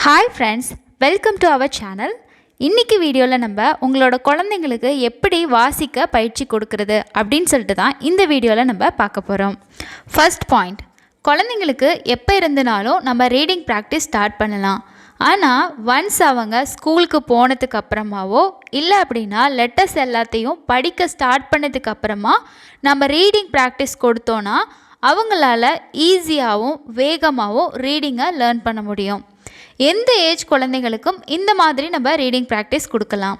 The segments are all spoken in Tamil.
Hi friends, welcome to our channel. இன்றைக்கி வீடியோவில் நம்ம உங்களோட குழந்தைங்களுக்கு எப்படி வாசிக்க பயிற்சி கொடுக்கறது அப்படின்னு சொல்லிட்டு தான் இந்த வீடியோவில் நம்ம பார்க்க போகிறோம். ஃபர்ஸ்ட் பாயிண்ட், குழந்தைங்களுக்கு எப்போ இருந்தனாலும் நம்ம ரீடிங் ப்ராக்டிஸ் ஸ்டார்ட் பண்ணலாம். ஆனால் ஒன்ஸ் அவங்க ஸ்கூலுக்கு போனதுக்கு அப்புறமாவோ இல்லை அப்படின்னா லெட்டர்ஸ் எல்லாத்தையும் படிக்க ஸ்டார்ட் பண்ணதுக்கு அப்புறமா நம்ம ரீடிங் ப்ராக்டிஸ் கொடுத்தோன்னா அவங்களால ஈஸியாகவும் வேகமாகவும் ரீடிங்கை லேர்ன் பண்ண முடியும். எந்த ஏஜ் குழந்தைங்களுக்கும் இந்த மாதிரி நம்ம ரீடிங் ப்ராக்டிஸ் கொடுக்கலாம்.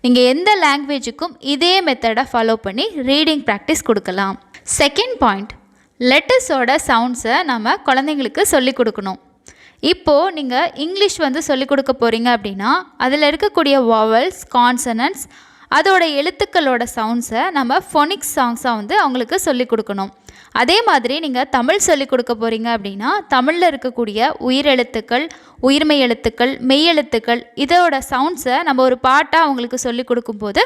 நீங்கள் எந்த லாங்குவேஜுக்கும் இதே மெத்தடை ஃபாலோ பண்ணி ரீடிங் ப்ராக்டிஸ் கொடுக்கலாம். செகண்ட் பாயிண்ட், லெட்டர்ஸோட சவுண்ட்ஸை நம்ம குழந்தைங்களுக்கு சொல்லிக் கொடுக்கணும். இப்போது நீங்கள் இங்கிலீஷ் சொல்லிக் கொடுக்க போகிறீங்க அப்படின்னா அதில் இருக்கக்கூடிய வாவல்ஸ், கான்சனன்ட்ஸ், அதோட எழுத்துக்களோட சவுண்ட்ஸை நம்ம ஃபோனிக்ஸ் சாங்ஸாக அவங்களுக்கு சொல்லிக் கொடுக்கணும். அதே மாதிரி நீங்கள் தமிழ் சொல்லிக் கொடுக்க போகிறீங்க அப்படின்னா தமிழில் இருக்கக்கூடிய உயிரெழுத்துக்கள், உயிர்மை எழுத்துக்கள், மெய்யெழுத்துக்கள் இதோட சவுண்ட்ஸை நம்ம ஒரு பாட்டாக அவங்களுக்கு சொல்லிக் கொடுக்கும்போது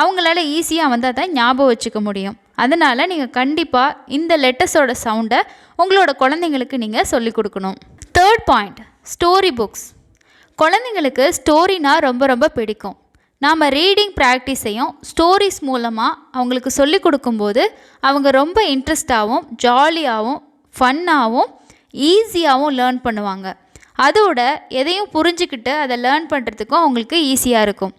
அவங்களால ஈஸியாக அதை ஞாபகம் வச்சுக்க முடியும். அதனால் நீங்கள் கண்டிப்பாக இந்த லெட்டர்ஸோட சவுண்டை உங்களோட குழந்தைங்களுக்கு நீங்கள் சொல்லிக் கொடுக்கணும். Third point, story books. குழந்தைங்களுக்கு ஸ்டோரினா ரொம்ப ரொம்ப பிடிக்கும். நாம் ரீடிங் ப்ராக்டிஸையும் ஸ்டோரிஸ் மூலமாக அவங்களுக்கு சொல்லிக் கொடுக்கும்போது அவங்க ரொம்ப இன்ட்ரெஸ்டாகவும் ஜாலியாகவும் ஃபன்னாகவும் ஈஸியாகவும் லேர்ன் பண்ணுவாங்க. அதோட எதையும் புரிஞ்சுக்கிட்டு அதை லேர்ன் பண்ணுறதுக்கும் அவங்களுக்கு ஈஸியாக இருக்கும்.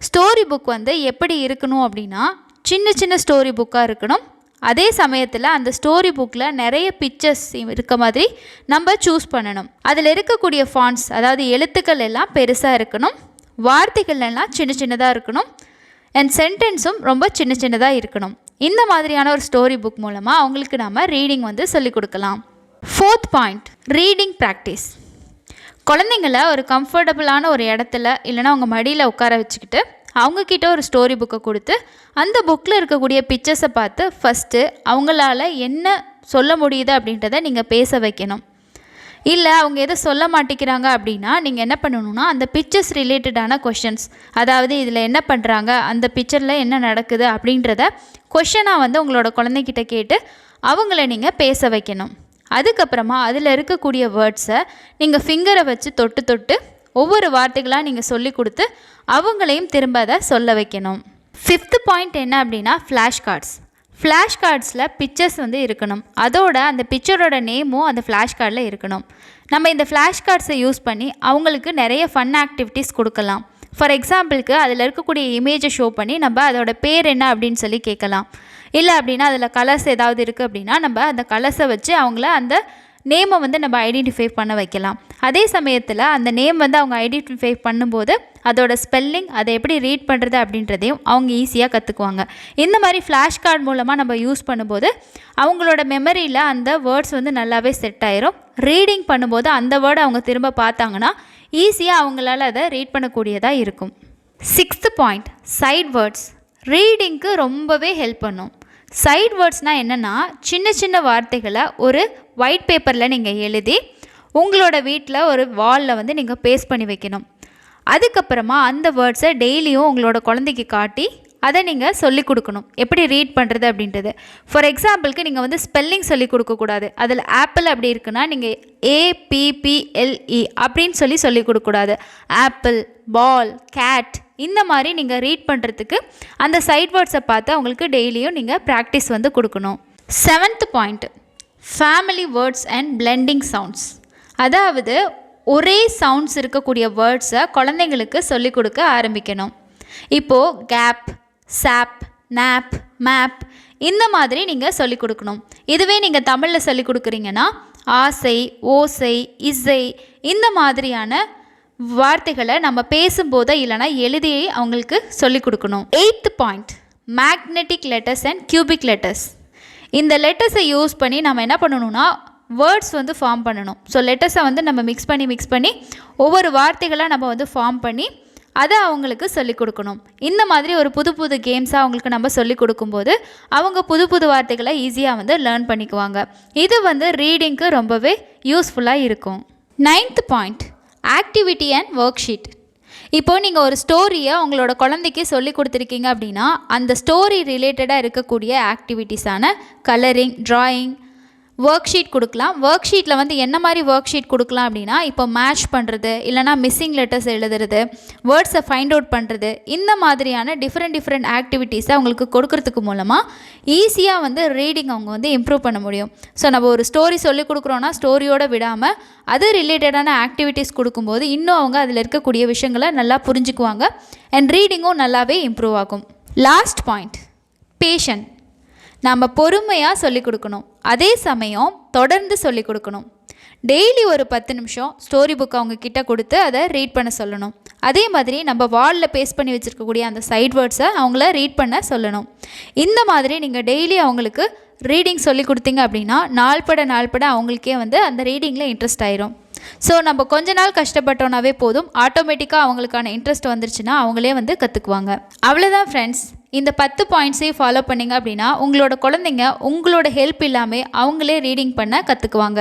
ஸ்டோரி புக் எப்படி இருக்கணும் அப்படின்னா சின்ன சின்ன ஸ்டோரி புக்காக இருக்கணும். அதே சமயத்தில் அந்த ஸ்டோரி புக்கில் நிறைய பிக்சர்ஸ் இருக்க மாதிரி நம்ம சூஸ் பண்ணணும். அதில் இருக்கக்கூடிய ஃபாண்ட்ஸ், அதாவது எழுத்துக்கள் எல்லாம் பெருசாக இருக்கணும், வார்த்தைகள் எல்லாம் சின்ன சின்னதாக இருக்கணும், அண்ட் சென்டென்ஸும் ரொம்ப சின்ன சின்னதாக இருக்கணும். இந்த மாதிரியான ஒரு ஸ்டோரி புக் மூலமாக அவங்களுக்கு நாம் ரீடிங் சொல்லிக் கொடுக்கலாம். Fourth point, reading practice. குழந்தைங்கள ஒரு கம்ஃபர்டபுளான ஒரு இடத்துல இல்லைனா அவங்க மடியில் உட்கார வச்சுக்கிட்டு அவங்கக்கிட்ட ஒரு ஸ்டோரி புக்கை கொடுத்து அந்த புக்கில் இருக்கக்கூடிய பிக்சர்ஸை பார்த்து ஃபஸ்ட்டு அவங்களால என்ன சொல்ல முடியுது அப்படின்றத நீங்கள் பேச வைக்கணும். இல்லை அவங்க எதை சொல்ல மாட்டேங்கிறாங்க அப்படின்னா நீங்கள் என்ன பண்ணணுன்னா அந்த பிக்சர்ஸ் ரிலேட்டடான கொஷின்ஸ், அதாவது இதில் என்ன பண்ணுறாங்க, அந்த பிக்சரில் என்ன நடக்குது அப்படின்றத கொஷனாக உங்களோட குழந்தைகிட்ட கேட்டு அவங்கள நீங்கள் பேச வைக்கணும். அதுக்கப்புறமா அதில் இருக்கக்கூடிய வேர்ட்ஸை நீங்கள் ஃபிங்கரை வச்சு தொட்டு தொட்டு ஒவ்வொரு வார்த்தைகளாக நீங்கள் சொல்லி கொடுத்து அவங்களையும் திரும்ப அதை சொல்ல வைக்கணும். ஃபிஃப்த்து பாயிண்ட் என்ன அப்படின்னா ஃப்ளாஷ் கார்ட்ஸ். ஃப்ளாஷ் கார்ட்ஸில் பிக்சர்ஸ் இருக்கணும். அதோட அந்த பிக்சரோட நேமும் அந்த ஃப்ளாஷ் கார்டில் இருக்கணும். நம்ம இந்த ஃப்ளாஷ் கார்ட்ஸை யூஸ் பண்ணி அவங்களுக்கு நிறைய ஃபன் ஆக்டிவிட்டீஸ் கொடுக்கலாம். ஃபார் எக்ஸாம்பிளுக்கு அதில் இருக்கக்கூடிய இமேஜை ஷோ பண்ணி நம்ம அதோட பேர் என்ன அப்படின்னு சொல்லி கேட்கலாம். இல்லை அப்படின்னா அதில் கலர்ஸ் ஏதாவது இருக்குது அப்படின்னா நம்ம அந்த கலர்ஸை வச்சு அவங்கள அந்த நேமை நம்ம ஐடென்டிஃபை பண்ண வைக்கலாம். அதே சமயத்தில் அந்த நேம் அவங்க ஐடென்டிஃபை பண்ணும்போது அதோட ஸ்பெல்லிங், அதை எப்படி ரீட் பண்ணுறது அப்படின்றதையும் அவங்க ஈஸியாக கற்றுக்குவாங்க. இந்த மாதிரி ஃப்ளாஷ் கார்டு மூலமாக நம்ம யூஸ் பண்ணும்போது அவங்களோட மெமரியில் அந்த வேர்ட்ஸ் நல்லாவே செட் ஆயிரும். ரீடிங் பண்ணும்போது அந்த வேர்டை அவங்க திரும்ப பார்த்தாங்கன்னா ஈஸியாக அவங்களால அதை ரீட் பண்ணக்கூடியதாக இருக்கும். Sixth point, sight words. ரீடிங்க்கு ரொம்பவே ஹெல்ப் பண்ணும். சைட் வேர்ட்ஸ்னால் என்னென்னா சின்ன சின்ன வார்த்தைகளை ஒரு ஒயிட் பேப்பரில் நீங்கள் எழுதி உங்களோட வீட்டில் ஒரு வாலில் நீங்கள் பேஸ்ட் பண்ணி வைக்கணும். அதுக்கப்புறமா அந்த வேர்ட்ஸை டெய்லியும் உங்களோட குழந்தைக்கு காட்டி அதை நீங்கள் சொல்லிக் கொடுக்கணும், எப்படி ரீட் பண்ணுறது அப்படின்றது. ஃபார் எக்ஸாம்பிளுக்கு நீங்கள் ஸ்பெல்லிங் சொல்லிக் கொடுக்கக்கூடாது. அதில் ஆப்பிள் அப்படி இருக்குன்னா நீங்கள் APPLE அப்படின்னு சொல்லிக் கொடுக்கக்கூடாது. ஆப்பிள், பால், கேட் இந்த மாதிரி நீங்கள் ரீட் பண்ணுறதுக்கு அந்த சைட் வேர்ட்ஸை பார்த்து அவங்களுக்கு டெய்லியும் நீங்கள் ப்ராக்டிஸ் கொடுக்கணும். Seventh point, family words and blending sounds. அதாவது ஒரே சவுண்ட்ஸ் இருக்கக்கூடிய வேர்ட்ஸை குழந்தைங்களுக்கு சொல்லிக் கொடுக்க ஆரம்பிக்கணும். இப்போது கேப், சாப், நாப், மேப் இந்த மாதிரி நீங்கள் சொல்லிக் கொடுக்கணும். இதுவே நீங்கள் தமிழில் சொல்லிக் கொடுக்குறீங்கன்னா ஆசை, ஓசை, இசை இந்த மாதிரியான வார்த்தைகளை நம்ம பேசும்போது இல்லைனா எழுதி அவங்களுக்கு சொல்லிக் கொடுக்கணும். Eight point, magnetic letters and cubic letters. இந்த லெட்டர்ஸை யூஸ் பண்ணி நம்ம என்ன பண்ணணும்னா வேர்ட்ஸ் ஃபார்ம் பண்ணணும். ஸோ லெட்டர்ஸை நம்ம மிக்ஸ் பண்ணி ஒவ்வொரு வார்த்தைகளாக நம்ம ஃபார்ம் பண்ணி அதை அவங்களுக்கு சொல்லிக் கொடுக்கணும். இந்த மாதிரி ஒரு புது புது கேம்ஸாக அவங்களுக்கு நம்ம சொல்லிக் கொடுக்கும்போது அவங்க புது புது வார்த்தைகளை ஈஸியாக லேர்ன் பண்ணிக்குவாங்க. இது ரீடிங்க்கு ரொம்பவே யூஸ்ஃபுல்லாக இருக்கும். Ninth point, activity and work sheet. இப்போது நீங்கள் ஒரு ஸ்டோரியை உங்களோட குழந்தைக்கு சொல்லி கொடுத்துருக்கீங்க அப்படின்னா அந்த ஸ்டோரி ரிலேட்டடாக இருக்கக்கூடிய ஆக்டிவிட்டீஸான கலரிங், ட்ராயிங், ஒர்க் ஷீட் கொடுக்கலாம். ஒர்க் ஷீட்டில் வந்து என்ன மாதிரி ஒர்க் ஷீட் கொடுக்கலாம் அப்படின்னா, இப்போ மேட்ச் பண்ணுறது, இல்லைனா மிஸ்ஸிங் லெட்டர்ஸ் எழுதுறது, வேர்ட்ஸை ஃபைண்ட் அவுட் பண்ணுறது, இந்த மாதிரியான டிஃப்ரெண்ட் ஆக்டிவிட்டீஸை அவங்களுக்கு கொடுக்கறதுக்கு மூலமாக ஈஸியாக வந்து ரீடிங் அவங்க வந்து இம்ப்ரூவ் பண்ண முடியும். ஸோ நம்ம ஒரு ஸ்டோரி சொல்லிக் கொடுக்குறோன்னா ஸ்டோரியோடு விடாமல் அது ரிலேட்டடான ஆக்டிவிட்டீஸ் கொடுக்கும்போது இன்னும் அவங்க அதில் இருக்கக்கூடிய விஷயங்களை நல்லா புரிஞ்சுக்குவாங்க அண்ட் ரீடிங்கும் நல்லாவே இம்ப்ரூவ் ஆகும். Last point, patience. நாம் பொறுமையாக சொல்லிக் கொடுக்கணும், அதே சமயம் தொடர்ந்து சொல்லிக் கொடுக்கணும். டெய்லி ஒரு 10 நிமிஷம் ஸ்டோரி புக் அவங்க கிட்ட கொடுத்து அதை ரீட் பண்ண சொல்லணும். அதே மாதிரி நம்ம வாலில் பேஸ்ட் பண்ணி வச்சுருக்கக்கூடிய அந்த சைட் வேர்ட்ஸை அவங்கள ரீட் பண்ண சொல்லணும். இந்த மாதிரி நீங்கள் டெய்லி அவங்களுக்கு ரீடிங் சொல்லி கொடுத்தீங்க அப்படின்னா நாள்பட அவங்களுக்கே வந்து அந்த ரீடிங்கில் இன்ட்ரெஸ்ட் ஆயிரும். ஸோ நம்ம கொஞ்ச நாள் கஷ்டப்பட்டோன்னாவே போதும், ஆட்டோமேட்டிக்காக அவங்களுக்கான இன்ட்ரெஸ்ட் வந்துருச்சுன்னா அவங்களே வந்து கற்றுக்குவாங்க. அவ்வளோதான் ஃப்ரெண்ட்ஸ். இந்த 10 பாயிண்ட்ஸையும் ஃபாலோ பண்ணிங்க அப்படின்னா உங்களோட குழந்தைங்க உங்களோட ஹெல்ப் இல்லாமல் அவங்களே ரீடிங் பண்ண கற்றுக்குவாங்க.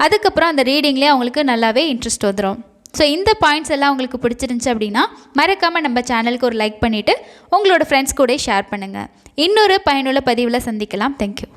அதுக்கப்புறம் அந்த ரீடிங்லேயே அவங்களுக்கு நல்லாவே இன்ட்ரெஸ்ட் வந்துடும். ஸோ இந்த பாயிண்ட்ஸ் எல்லாம் உங்களுக்கு பிடிச்சிருந்துச்சு அப்படின்னா மறக்காமல் நம்ம சேனலுக்கு ஒரு லைக் பண்ணிவிட்டு உங்களோட ஃப்ரெண்ட்ஸ் கூட ஷேர் பண்ணுங்கள். இன்னொரு பயனுள்ள பதிவில் சந்திக்கலாம். தேங்க்யூ.